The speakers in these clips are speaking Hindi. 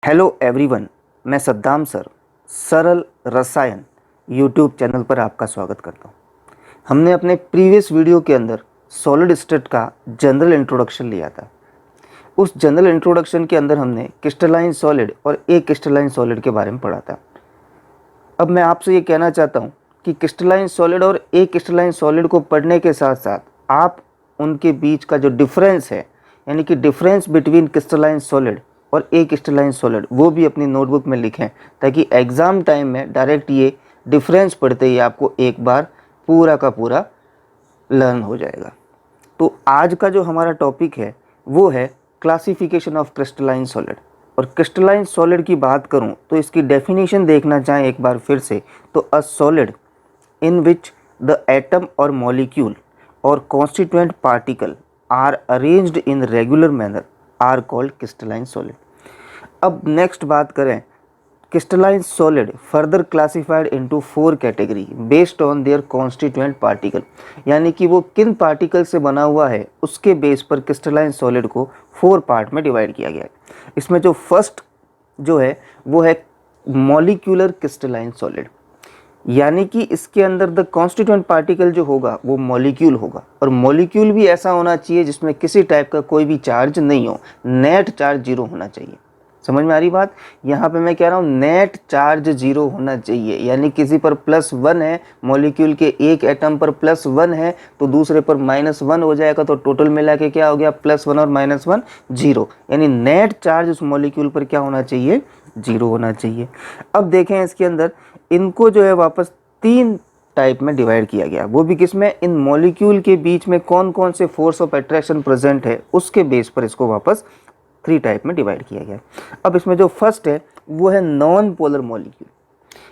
हेलो एवरीवन, मैं सद्दाम सर सरल रसायन यूट्यूब चैनल पर आपका स्वागत करता हूं। हमने अपने प्रीवियस वीडियो के अंदर सॉलिड स्टेट का जनरल इंट्रोडक्शन लिया था। उस जनरल इंट्रोडक्शन के अंदर हमने क्रिस्टलाइन सॉलिड और ए क्रिस्टलाइन सॉलिड के बारे में पढ़ा था। अब मैं आपसे ये कहना चाहता हूँ कि क्रिस्टलाइन सॉलिड और ए क्रिस्टलाइन सॉलिड को पढ़ने के साथ साथ आप उनके बीच का जो डिफरेंस है, यानी कि डिफरेंस बिटवीन क्रिस्टलाइन सॉलिड और ए क्रिस्टलाइन सॉलिड, वो भी अपनी नोटबुक में लिखें, ताकि एग्ज़ाम टाइम में डायरेक्ट ये डिफरेंस पढ़ते ही आपको एक बार पूरा का पूरा लर्न हो जाएगा। तो आज का जो हमारा टॉपिक है वो है क्लासिफिकेशन ऑफ क्रिस्टलाइन सॉलिड। और क्रिस्टलाइन सॉलिड की बात करूं तो इसकी डेफिनेशन देखना चाहें एक बार फिर से, तो a solid in which the atom और मॉलिक्यूल और constituent particle are arranged in regular manner are called crystalline solid. अब नेक्स्ट बात करें, crystalline solid further classified into 4 category based on their constituent particle, यानी कि वो किन पार्टिकल से बना हुआ है उसके बेस पर क्रिस्टलाइन सॉलिड को 4 पार्ट में डिवाइड किया गया है। इसमें जो फर्स्ट जो है वो है मॉलिक्यूलर क्रिस्टलाइन सॉलिड, यानी कि इसके अंदर द कॉन्स्टिट्यूएंट पार्टिकल जो होगा वो मॉलिक्यूल होगा, और मॉलिक्यूल भी ऐसा होना चाहिए जिसमें किसी टाइप का कोई भी चार्ज नहीं हो, नेट चार्ज 0 होना चाहिए। समझ में आ रही बात? यहाँ पे मैं कह रहा हूँ नेट चार्ज 0 होना चाहिए, यानी किसी पर +1 है, मॉलिक्यूल के एक एटम पर +1 है तो दूसरे पर -1 हो जाएगा, तो टोटल मिला के क्या हो गया, +1 और -1 0, यानी नेट चार्ज उस मॉलिक्यूल पर क्या होना चाहिए, 0 होना चाहिए। अब देखें इसके अंदर इनको जो है वापस 3 टाइप में डिवाइड किया गया, वो भी किसमें, इन मॉलिक्यूल के बीच में कौन कौन से फोर्स ऑफ अट्रैक्शन प्रेजेंट है उसके बेस पर इसको वापस 3 टाइप में डिवाइड किया गया। अब इसमें जो फर्स्ट है वो है नॉन पोलर मॉलिक्यूल,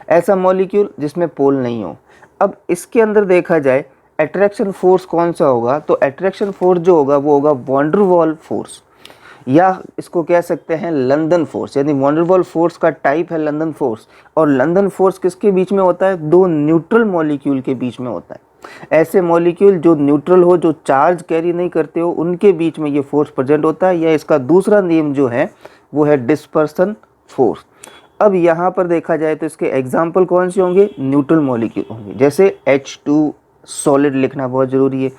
ऐसा मॉलिक्यूल जिसमें पोल नहीं हो। अब इसके अंदर देखा जाए अट्रैक्शन फोर्स कौन सा होगा, तो अट्रैक्शन फोर्स जो होगा वो होगा वॉन डेर वाल फोर्स, या इसको कह सकते हैं लंदन फोर्स, यानी वॉन डेर वाल फोर्स का टाइप है लंदन फोर्स। और लंदन फोर्स किसके बीच में होता है, 2 न्यूट्रल मॉलिक्यूल के बीच में होता है। ऐसे मॉलिक्यूल जो न्यूट्रल हो, जो चार्ज कैरी नहीं करते हो, उनके बीच में ये फोर्स प्रेजेंट होता है, या इसका दूसरा नेम जो है वो है डिस्पर्सन फोर्स। अब यहाँ पर देखा जाए तो इसके एग्जाम्पल कौन से होंगे, न्यूट्रल मॉलिक्यूल होंगे, जैसे H2 सॉलिड लिखना बहुत ज़रूरी है,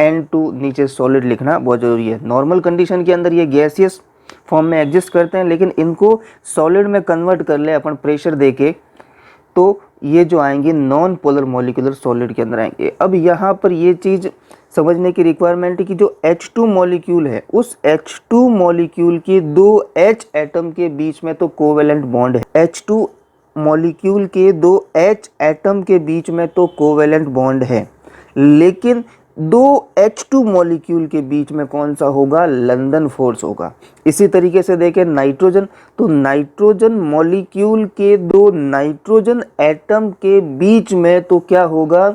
N2 नीचे सॉलिड लिखना बहुत ज़रूरी है। नॉर्मल कंडीशन के अंदर ये गैसियस फॉर्म में एग्जिस्ट करते हैं, लेकिन इनको सॉलिड में कन्वर्ट कर ले अपन प्रेशर देके, तो ये जो आएंगे नॉन पोलर मॉलिक्यूलर सॉलिड के अंदर आएंगे। अब यहाँ पर ये चीज़ समझने की रिक्वायरमेंट है कि जो H2 मॉलिक्यूल है, उस H2 मॉलिक्यूल के 2 H एटम के बीच में तो कोवेलेंट बॉन्ड है। H2 मॉलिक्यूल के 2 H एटम के बीच में तो कोवेलेंट बॉन्ड है, लेकिन 2 H2 मॉलिक्यूल के बीच में कौन सा होगा, लंदन फोर्स होगा। इसी तरीके से देखें नाइट्रोजन, तो नाइट्रोजन मॉलिक्यूल के 2 नाइट्रोजन एटम के बीच में तो क्या होगा,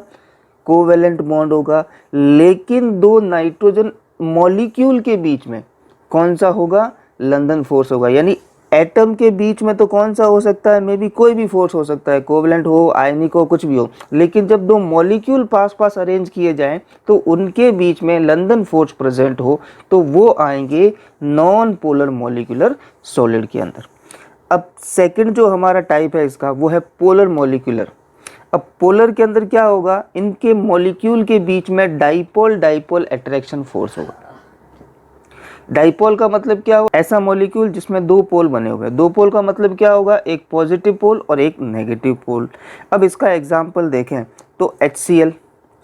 कोवेलेंट बॉन्ड होगा, लेकिन 2 नाइट्रोजन मॉलिक्यूल के बीच में कौन सा होगा, लंदन फोर्स होगा। यानी एटम के बीच में तो कौन सा हो सकता है, मे बी कोई भी फोर्स हो सकता है, कोवेलेंट हो, आयनिक हो, कुछ भी हो, लेकिन जब 2 मॉलिक्यूल पास पास अरेंज किए जाएं तो उनके बीच में लंदन फोर्स प्रेजेंट हो, तो वो आएंगे नॉन पोलर मॉलिक्यूलर सॉलिड के अंदर। अब सेकंड जो हमारा टाइप है इसका वो है पोलर मॉलिक्यूलर। अब पोलर के अंदर क्या होगा, इनके मॉलिक्यूल के बीच में डाइपोल डाइपोल अट्रैक्शन फोर्स होगा। डाइपोल का मतलब क्या होगा, ऐसा मॉलिक्यूल जिसमें 2 पोल बने हुए हैं। 2 पोल का मतलब क्या होगा, एक पॉजिटिव पोल और एक नेगेटिव पोल। अब इसका एग्जांपल देखें तो HCl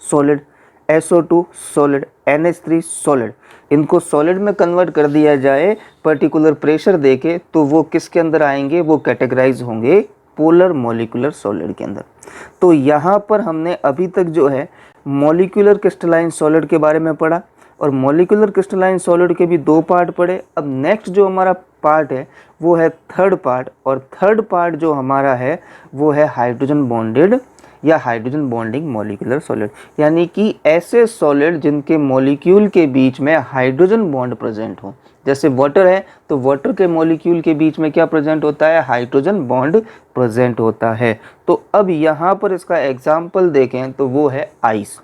solid, SO2 solid, NH3 solid, इनको सॉलिड में कन्वर्ट कर दिया जाए पर्टिकुलर प्रेशर देके, तो वो किसके अंदर आएंगे, वो कैटेगराइज होंगे पोलर मॉलिक्यूलर सॉलिड के अंदर। तो यहाँ पर हमने अभी तक जो है मॉलिक्यूलर क्रिस्टलाइन सॉलिड के बारे में पढ़ा, और मॉलिक्यूलर क्रिस्टलाइन सॉलिड के भी 2 पार्ट पढ़े। अब नेक्स्ट जो हमारा पार्ट है वो है थर्ड पार्ट, और थर्ड पार्ट जो हमारा है वो है हाइड्रोजन बॉन्डेड या हाइड्रोजन बॉन्डिंग मॉलिक्यूलर सॉलिड, यानी कि ऐसे सॉलिड जिनके मॉलिक्यूल के बीच में हाइड्रोजन बॉन्ड प्रेजेंट हो। जैसे वाटर है तो वाटर के मॉलिक्यूल के बीच में क्या प्रेजेंट होता है, हाइड्रोजन बॉन्ड प्रेजेंट होता है। तो अब यहाँ पर इसका एग्जाम्पल देखें तो वो है आइस,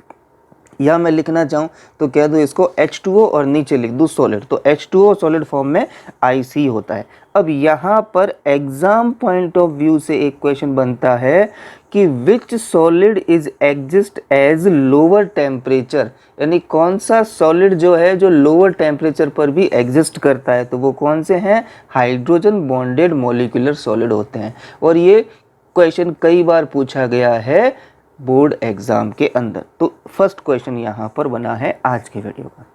या मैं लिखना चाहूँ तो कह दूँ इसको H2O और नीचे लिख दूँ सॉलिड, तो H2O सॉलिड फॉर्म में IC होता है। अब यहाँ पर एग्जाम पॉइंट ऑफ व्यू से एक क्वेश्चन बनता है कि which solid is exist as lower temperature, यानी कौन सा सॉलिड जो है जो लोअर टेम्परेचर पर भी एग्जिस्ट करता है, तो वो कौन से हैं, हाइड्रोजन बॉन्डेड मॉलिक्यूलर सॉलिड होते हैं। और ये क्वेश्चन कई बार पूछा गया है बोर्ड एग्जाम के अंदर। तो फर्स्ट क्वेश्चन यहाँ पर बना है आज के वीडियो का।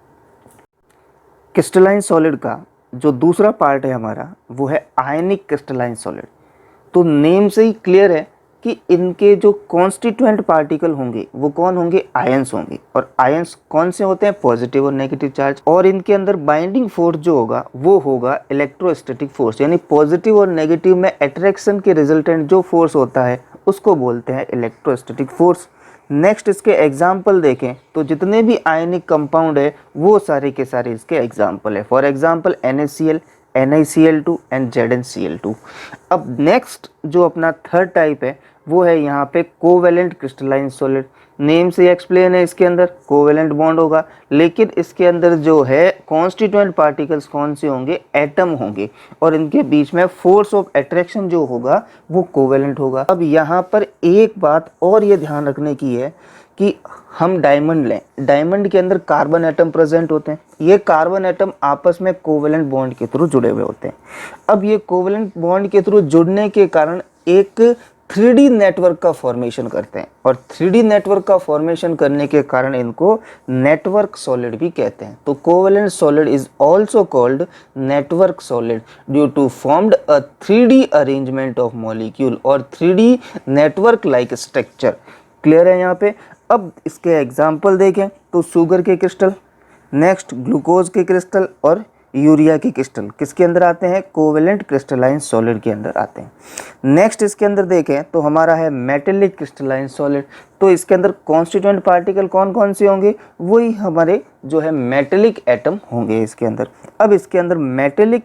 क्रिस्टलाइन सॉलिड का जो दूसरा पार्ट है हमारा वो है आयनिक क्रिस्टलाइन सॉलिड। तो नेम से ही क्लियर है कि इनके जो कॉन्स्टिट्यूएंट पार्टिकल होंगे वो कौन होंगे, आयंस होंगे। और आयंस कौन से होते हैं, पॉजिटिव और नेगेटिव चार्ज। और इनके अंदर बाइंडिंग फोर्स जो होगा वो होगा इलेक्ट्रोस्टैटिक फोर्स, यानी पॉजिटिव और नेगेटिव में अट्रैक्शन के रिजल्टेंट जो फोर्स होता है उसको बोलते हैं इलेक्ट्रोस्टैटिक फोर्स। नेक्स्ट इसके एग्जाम्पल देखें तो जितने भी आयनिक कंपाउंड है वो सारे के सारे इसके एग्जाम्पल है। For example NaCl, NiCl2 and ZnCl2। अब नेक्स्ट जो अपना थर्ड टाइप है वो है यहाँ पे कोवेलेंट क्रिस्टलाइन सॉलिड। नेम से एक्सप्लेन है, इसके अंदर कोवेलेंट बॉन्ड होगा, लेकिन इसके अंदर जो है कॉन्स्टिट्यूएंट पार्टिकल्स कौन से होंगे, एटम होंगे, और इनके बीच में फोर्स ऑफ अट्रैक्शन जो होगा वो कोवेलेंट होगा। अब यहाँ पर एक बात और ये ध्यान रखने की है कि हम डायमंड लें, डायमंड के अंदर कार्बन एटम प्रेजेंट होते हैं। ये कार्बन एटम आपस में कोवेलेंट बॉन्ड के थ्रू जुड़े हुए होते हैं। अब ये कोवेलेंट बॉन्ड के थ्रू जुड़ने के कारण एक 3D नेटवर्क का फॉर्मेशन करते हैं, और 3D नेटवर्क का फॉर्मेशन करने के कारण इनको नेटवर्क सॉलिड भी कहते हैं। तो covalent solid is also called network solid due to formed a 3D arrangement of molecule और 3D network like structure. Clear है यहाँ पे। अब इसके एग्जाम्पल देखें तो शुगर के क्रिस्टल, नेक्स्ट ग्लूकोज के क्रिस्टल और यूरिया के क्रिस्टल किसके अंदर आते हैं, कोवेलेंट क्रिस्टलाइन सॉलिड के अंदर आते हैं। नेक्स्ट इसके अंदर देखें तो हमारा है मेटेलिक क्रिस्टलाइन सॉलिड। तो इसके अंदर कॉन्स्टिट्यूएंट पार्टिकल कौन कौन से होंगे, वही हमारे जो है मेटेलिक एटम होंगे इसके अंदर। अब इसके अंदर मेटेलिक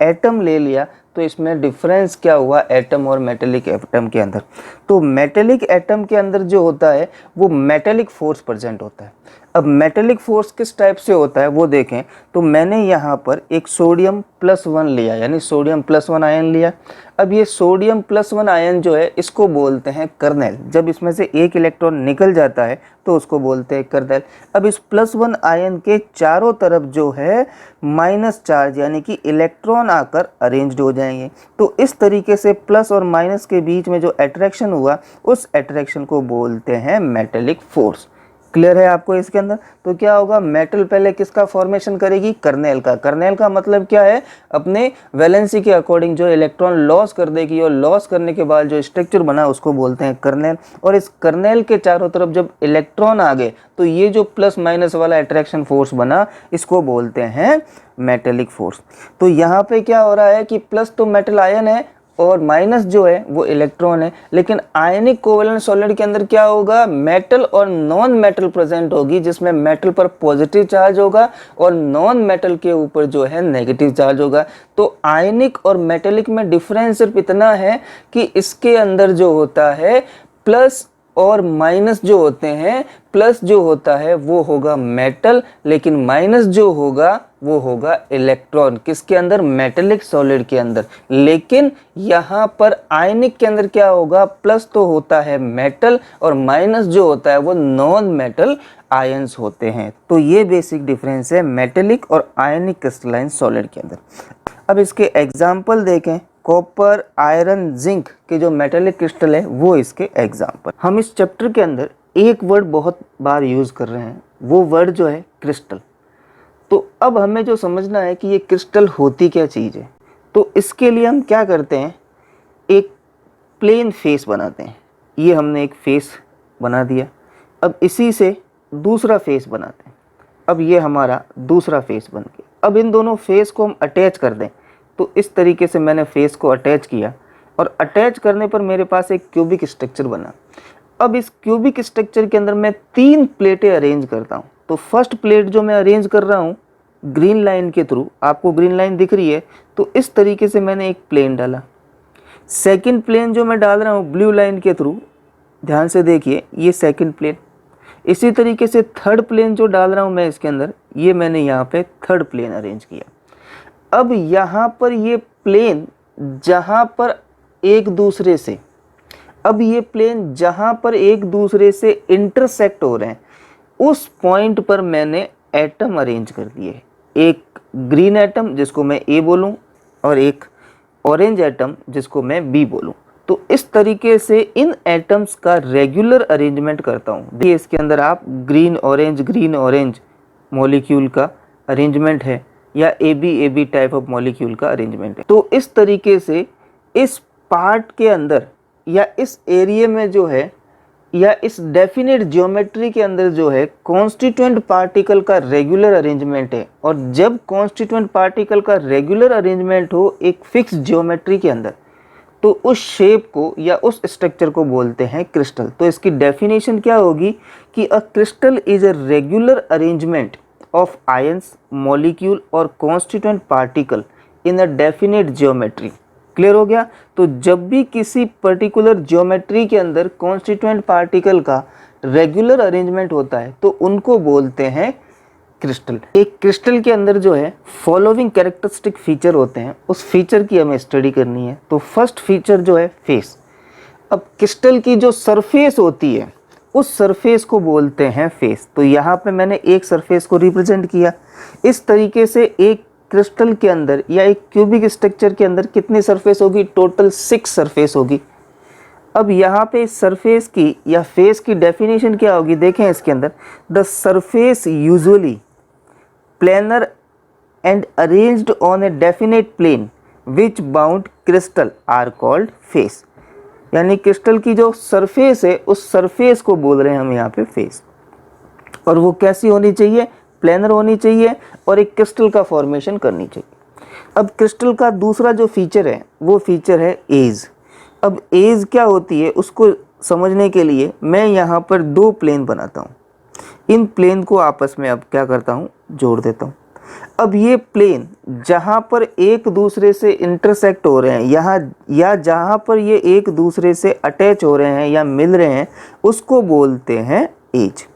एटम ले लिया तो इसमें डिफरेंस क्या हुआ एटम और मेटेलिक एटम के अंदर। तो मेटेलिक एटम के अंदर जो होता है वो मेटेलिक फोर्स प्रेजेंट होता है। अब मेटेलिक फोर्स किस टाइप से होता है वो देखें तो मैंने यहाँ पर एक सोडियम +1 लिया, यानी सोडियम +1 आयन लिया। अब ये सोडियम +1 आयन जो है इसको बोलते हैं कर्नेल। जब इसमें से एक इलेक्ट्रॉन निकल जाता है तो उसको बोलते हैं कर्नेल। अब इस +1 आयन के चारों तरफ जो है माइनस चार्ज यानी कि इलेक्ट्रॉन आकर अरेंज्ड हो जाएंगे। तो इस तरीके से प्लस और माइनस के बीच में जो अट्रैक्शन हुआ उस अट्रैक्शन को बोलते हैं मेटेलिक फोर्स। क्लियर है आपको इसके अंदर। तो क्या होगा, मेटल पहले किसका फॉर्मेशन करेगी, कर्नेल का। कर्नेल का मतलब क्या है, अपने वैलेंसी के अकॉर्डिंग जो इलेक्ट्रॉन लॉस कर देगी और लॉस करने के बाद जो स्ट्रक्चर बना उसको बोलते हैं कर्नेल। और इस कर्नेल के चारों तरफ जब इलेक्ट्रॉन आ गए तो ये जो प्लस माइनस वाला अट्रैक्शन फोर्स बना इसको बोलते हैं मेटेलिक फोर्स। तो यहाँ पे क्या हो रहा है कि प्लस तो मेटल आयन है और माइनस जो है वो इलेक्ट्रॉन है, लेकिन आयनिक कोवेलेंट सॉलिड के अंदर क्या होगा, मेटल और नॉन मेटल प्रेजेंट होगी, जिसमें मेटल पर पॉजिटिव चार्ज होगा और नॉन मेटल के ऊपर जो है नेगेटिव चार्ज होगा। तो आयनिक और मेटेलिक में डिफरेंस सिर्फ इतना है कि इसके अंदर जो होता है प्लस और माइनस जो होते हैं, प्लस जो होता है वो होगा मेटल, लेकिन माइनस जो होगा वो होगा इलेक्ट्रॉन। किसके अंदर, मेटेलिक सॉलिड के अंदर। लेकिन यहाँ पर आयनिक के अंदर क्या होगा, प्लस तो होता है मेटल और माइनस जो होता है वो नॉन मेटल आयंस होते हैं। तो ये बेसिक डिफरेंस है मेटेलिक और आयनिक क्रिस्टलाइन सॉलिड के अंदर। अब इसके एग्जाम्पल देखें, कॉपर, आयरन, जिंक के जो मेटेलिक क्रिस्टल है वो इसके एग्जाम्पल। हम इस चैप्टर के अंदर एक वर्ड बहुत बार यूज़ कर रहे हैं, वो वर्ड जो है क्रिस्टल। तो अब हमें जो समझना है कि ये क्रिस्टल होती क्या चीज़ है, तो इसके लिए हम क्या करते हैं, एक प्लेन फेस बनाते हैं। ये हमने एक फेस बना दिया, अब इसी से दूसरा फेस बनाते हैं। अब ये हमारा दूसरा फेस बन गया। अब इन दोनों फेस को हम अटैच कर दें, तो इस तरीके से मैंने फेस को अटैच किया और अटैच करने पर मेरे पास एक क्यूबिक स्ट्रक्चर बना। अब इस क्यूबिक स्ट्रक्चर के अंदर मैं 3 प्लेटें अरेंज करता हूँ। तो फर्स्ट प्लेट जो मैं अरेंज कर रहा हूँ ग्रीन लाइन के थ्रू, आपको ग्रीन लाइन दिख रही है, तो इस तरीके से मैंने एक प्लेन डाला। सेकंड प्लेन जो मैं डाल रहा हूँ ब्लू लाइन के थ्रू, ध्यान से देखिए, ये सेकंड प्लेन। इसी तरीके से थर्ड प्लेन जो डाल रहा हूँ मैं इसके अंदर, ये मैंने यहाँ पे थर्ड प्लेन अरेंज किया। अब यहाँ पर ये प्लेन जहाँ पर एक दूसरे से, अब ये प्लेन जहाँ पर एक दूसरे से इंटरसेक्ट हो रहे हैं, उस पॉइंट पर मैंने एटम अरेंज कर दिए। एक ग्रीन एटम जिसको मैं ए बोलूँ और एक ऑरेंज एटम जिसको मैं बी बोलूँ। तो इस तरीके से इन एटम्स का रेगुलर अरेंजमेंट करता हूँ। देखिए इसके अंदर आप ग्रीन ऑरेंज मॉलिक्यूल का अरेंजमेंट है या A B type of molecule का अरेंजमेंट है। तो इस तरीके से इस पार्ट के अंदर या इस एरिया में जो है या इस डेफिनेट ज्योमेट्री के अंदर जो है कॉन्स्टिट्यूएंट पार्टिकल का रेगुलर अरेंजमेंट है। और जब कॉन्स्टिट्यूएंट पार्टिकल का रेगुलर अरेंजमेंट हो एक फिक्स ज्योमेट्री के अंदर, तो उस शेप को या उस स्ट्रक्चर को बोलते हैं क्रिस्टल। तो इसकी डेफिनेशन क्या होगी कि a crystal is a regular arrangement of ions, molecule और constituent particle in a definite geometry. Clear हो गया। तो जब भी किसी पर्टिकुलर ज्योमेट्री के अंदर कॉन्स्टिट्यूएंट पार्टिकल का रेगुलर अरेंजमेंट होता है तो उनको बोलते हैं क्रिस्टल। एक क्रिस्टल के अंदर जो है फॉलोइंग कैरेक्टरिस्टिक फीचर होते हैं, उस फीचर की हमें स्टडी करनी है। तो फर्स्ट फीचर जो है फेस। अब क्रिस्टल की जो सरफेस होती है उस सरफेस को बोलते हैं फेस। तो यहाँ पे मैंने एक सरफेस को रिप्रेजेंट किया। इस तरीके से एक क्रिस्टल के अंदर या एक क्यूबिक स्ट्रक्चर के अंदर कितनी सरफेस होगी? टोटल 6 सरफेस होगी। अब यहाँ पे सरफेस की या फेस की डेफिनेशन क्या होगी? देखें इसके अंदर, the surface usually planar and arranged on a definite plane which bound crystal are called face. यानी क्रिस्टल की जो सरफेस है उस सरफेस को बोल रहे हैं हम यहाँ पे फेस। और वो कैसी होनी चाहिए? प्लेनर होनी चाहिए और एक क्रिस्टल का फॉर्मेशन करनी चाहिए। अब क्रिस्टल का दूसरा जो फीचर है वो फीचर है एज। अब एज क्या होती है उसको समझने के लिए मैं यहाँ पर 2 प्लेन बनाता हूँ। इन प्लेन को आपस में अब क्या करता हूँ? जोड़ देता हूँ। अब ये प्लेन जहाँ पर एक दूसरे से इंटरसेक्ट हो रहे हैं यहाँ या जहाँ पर ये एक दूसरे से अटैच हो रहे हैं या मिल रहे हैं उसको बोलते हैं एज।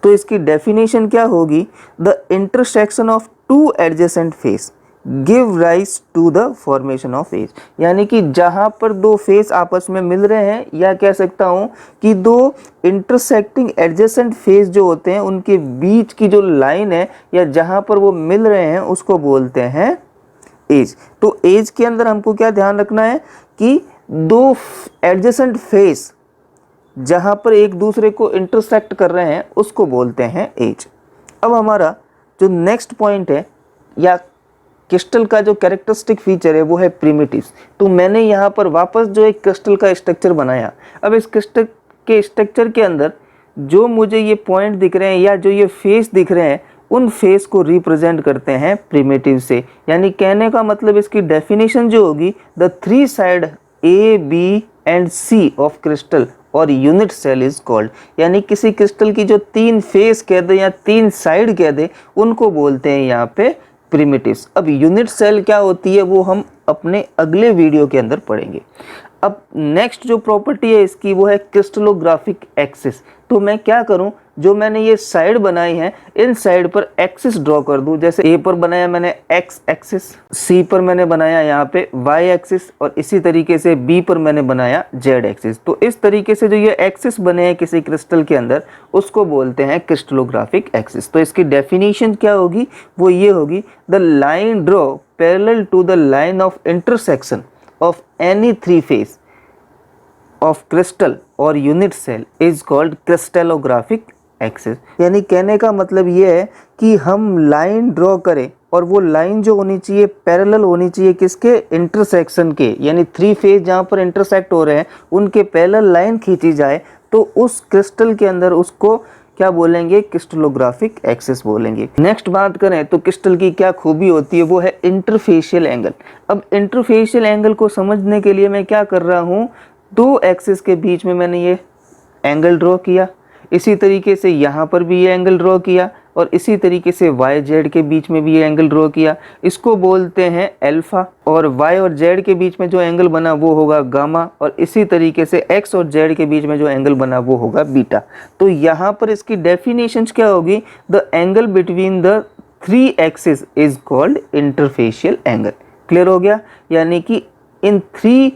तो इसकी डेफिनेशन क्या होगी? The intersection of two adjacent face give rise to the formation of edge. यानी कि जहाँ पर 2 फेस आपस में मिल रहे हैं या कह सकता हूँ कि 2 इंटरसेक्टिंग एडजेसेंट फेस जो होते हैं उनके बीच की जो लाइन है या जहाँ पर वो मिल रहे हैं उसको बोलते हैं एज। तो एज के अंदर हमको क्या ध्यान रखना है कि 2 एडजेसेंट फेस जहाँ पर एक दूसरे को इंटरसेक्ट कर रहे हैं उसको बोलते हैं एज। अब हमारा जो नेक्स्ट पॉइंट है या क्रिस्टल का जो कैरेक्टरिस्टिक फीचर है वो है प्रिमिटिव्स। तो मैंने यहाँ पर वापस जो एक क्रिस्टल का स्ट्रक्चर बनाया। अब इस क्रिस्टल के स्ट्रक्चर के अंदर जो मुझे ये पॉइंट दिख रहे हैं या जो ये फेस दिख रहे हैं उन फेस को रिप्रेजेंट करते हैं प्रिमिटिव से। यानी कहने का मतलब इसकी डेफिनेशन जो होगी, the 3 side A B and C of crystal और यूनिट सेल इज कॉल्ड। यानी किसी क्रिस्टल की जो 3 फेस कह दे या 3 साइड कह दे उनको बोलते हैं यहाँ पे प्रिमिटिव्स। अब यूनिट सेल क्या होती है वो हम अपने अगले वीडियो के अंदर पढ़ेंगे। अब नेक्स्ट जो प्रॉपर्टी है इसकी वो है क्रिस्टलोग्राफिक एक्सिस। तो मैं क्या करूं, जो मैंने ये साइड बनाई है इन साइड पर एक्सिस ड्रॉ कर दूं। जैसे ए पर बनाया मैंने एक्स एक्सिस, सी पर मैंने बनाया यहाँ पे वाई एक्सिस और इसी तरीके से बी पर मैंने बनाया जेड एक्सिस। तो इस तरीके से जो ये एक्सिस बने हैं किसी क्रिस्टल के अंदर उसको बोलते हैं क्रिस्टलोग्राफिक एक्सिस। तो इसकी डेफिनेशन क्या होगी? वो ये होगी, the line draw parallel to the line of intersection of any 3 face of crystal और unit cell is called crystallographic axis. यानी कहने का मतलब ये है कि हम लाइन ड्रॉ करें और वो लाइन जो होनी चाहिए पैरेलल होनी चाहिए किसके? इंटरसेक्शन के। यानी 3 फेस जहाँ पर इंटरसेक्ट हो रहे हैं उनके पैरेलल लाइन खींची जाए तो उस क्रिस्टल के अंदर उसको क्या बोलेंगे? क्रिस्टलोग्राफिक एक्सिस बोलेंगे। नेक्स्ट बात करें तो क्रिस्टल की क्या खूबी होती है वो है इंटरफेशियल एंगल। अब इंटरफेशियल एंगल को समझने के लिए मैं क्या कर रहा हूँ, 2 एक्सिस के बीच में मैंने ये एंगल ड्रॉ किया। इसी तरीके से यहाँ पर भी ये एंगल ड्रॉ किया। और इसी तरीके से वाई जेड के बीच में भी ये एंगल ड्रॉ किया, इसको बोलते हैं अल्फा। और वाई और जेड के बीच में जो एंगल बना वो होगा गामा, और इसी तरीके से एक्स और जेड के बीच में जो एंगल बना वो होगा बीटा। तो यहाँ पर इसकी डेफिनेशन क्या होगी, the angle between the 3 axis is called interfacial angle. Clear हो गया, यानी कि इन 3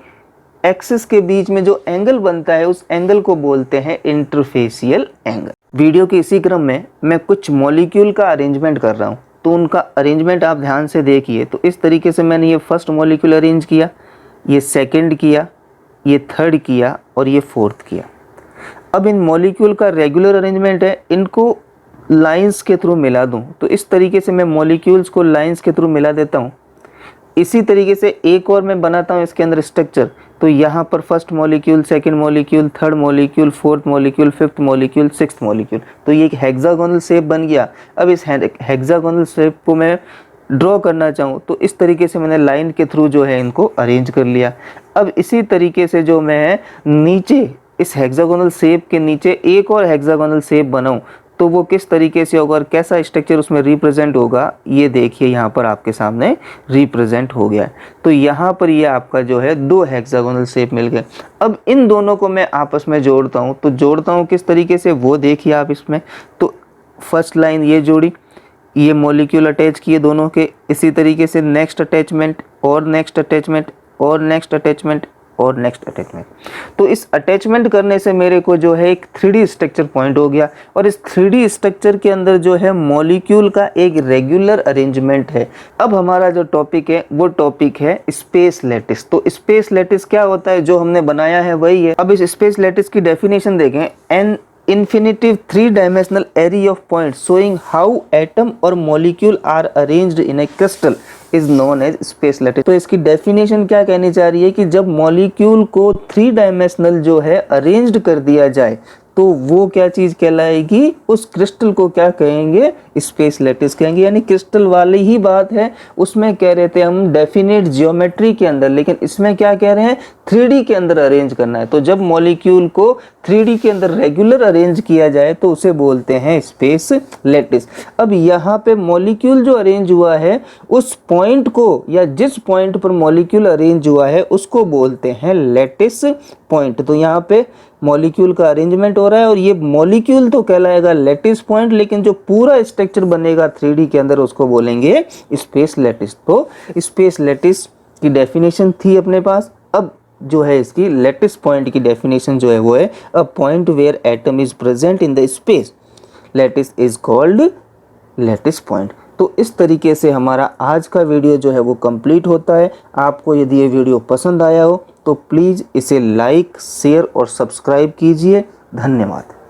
एक्सिस के बीच में जो एंगल बनता है उस एंगल को बोलते हैं इंटरफेशियल एंगल। वीडियो के इसी क्रम में मैं कुछ मॉलिक्यूल का अरेंजमेंट कर रहा हूँ, तो उनका अरेंजमेंट आप ध्यान से देखिए। तो इस तरीके से मैंने ये फर्स्ट मॉलिक्यूल अरेंज किया, ये सेकंड किया, ये थर्ड किया और ये फोर्थ किया। अब इन मॉलिक्यूल का रेगुलर अरेंजमेंट है, इनको लाइंस के थ्रू मिला दूं, तो इस तरीके से मैं मॉलिक्यूल्स को लाइंस के थ्रू मिला देता हूं। इसी तरीके से एक और मैं बनाता हूं इसके अंदर स्ट्रक्चर, तो यहाँ पर first molecule, second molecule, third molecule, fourth molecule, fifth molecule, sixth molecule, तो ये एक हेक्सागोनल शेप बन गया। अब इस हेक्सागोनल शेप को मैं ड्रॉ करना चाहूँ तो इस तरीके से मैंने लाइन के थ्रू जो है इनको अरेंज कर लिया। अब इसी तरीके से जो मैं नीचे इस हेक्सागोनल शेप के नीचे एक और हेक्सागोनल शेप बनाऊं तो वो किस तरीके से होगा और कैसा स्ट्रक्चर उसमें रिप्रेजेंट होगा, ये देखिए यहाँ पर आपके सामने रिप्रेजेंट हो गया है। तो यहाँ पर ये आपका जो है 2 हेक्सागोनल शेप मिल गए। अब इन दोनों को मैं आपस में जोड़ता हूँ, तो जोड़ता हूँ किस तरीके से वो देखिए आप इसमें। तो फर्स्ट लाइन ये जोड़ी, ये मॉलिक्यूल अटैच किए दोनों के, इसी तरीके से नेक्स्ट अटैचमेंट और नेक्स्ट अटैचमेंट और नेक्स्ट अटैचमेंट और नेक्स्ट अटैचमेंट। तो इस अटैचमेंट करने से मेरे को जो है एक 3D स्ट्रक्चर पॉइंट हो गया, और इस 3D स्ट्रक्चर के अंदर जो है मॉलिक्यूल का एक रेगुलर अरेंजमेंट है। अब हमारा जो टॉपिक है वो टॉपिक है स्पेस लैटिस। तो स्पेस लैटिस क्या होता है, जो हमने बनाया है वही है। अब इस स्पेस लैटिस की डेफिनेशन देखें, N infinitive 3-dimensional array of points showing how atom or molecule are arranged in a crystal is known as space lattice। तो इसकी डेफिनेशन क्या कहनी चाह रही है कि जब मॉलिक्यूल को 3 डायमेंशनल जो है अरेंज्ड कर दिया जाए तो वो क्या चीज़ कहलाएगी, उस क्रिस्टल को क्या कहेंगे, स्पेस लैटिस कहेंगे। यानी क्रिस्टल वाली ही बात है, उसमें कह रहे थे हम डेफिनेट जियोमेट्री के अंदर, लेकिन इसमें क्या कह रहे हैं 3D के अंदर अरेंज करना है। तो जब मॉलिक्यूल को 3D के अंदर रेगुलर अरेंज किया जाए तो उसे बोलते हैं स्पेस लैटिस। अब यहाँ पे मॉलिक्यूल जो अरेंज हुआ है उस पॉइंट को, या जिस पॉइंट पर मॉलिक्यूल अरेंज हुआ है उसको बोलते हैं लैटिस पॉइंट। तो यहाँ पे मॉलिक्यूल का अरेंजमेंट हो रहा है और ये मॉलिक्यूल तो कहलाएगा लैटिस पॉइंट, लेकिन जो पूरा स्ट्रक्चर बनेगा 3D के अंदर उसको बोलेंगे स्पेस लैटिस। तो स्पेस लैटिस की डेफिनेशन थी अपने पास। अब जो है इसकी लैटिस पॉइंट की डेफिनेशन जो है वो है a point where atom is present in the space lattice is called lattice point. तो इस तरीके से हमारा आज का वीडियो जो है वो कंप्लीट होता है। आपको यदि ये वीडियो पसंद आया हो तो प्लीज़ इसे लाइक, शेयर और सब्सक्राइब कीजिए। धन्यवाद।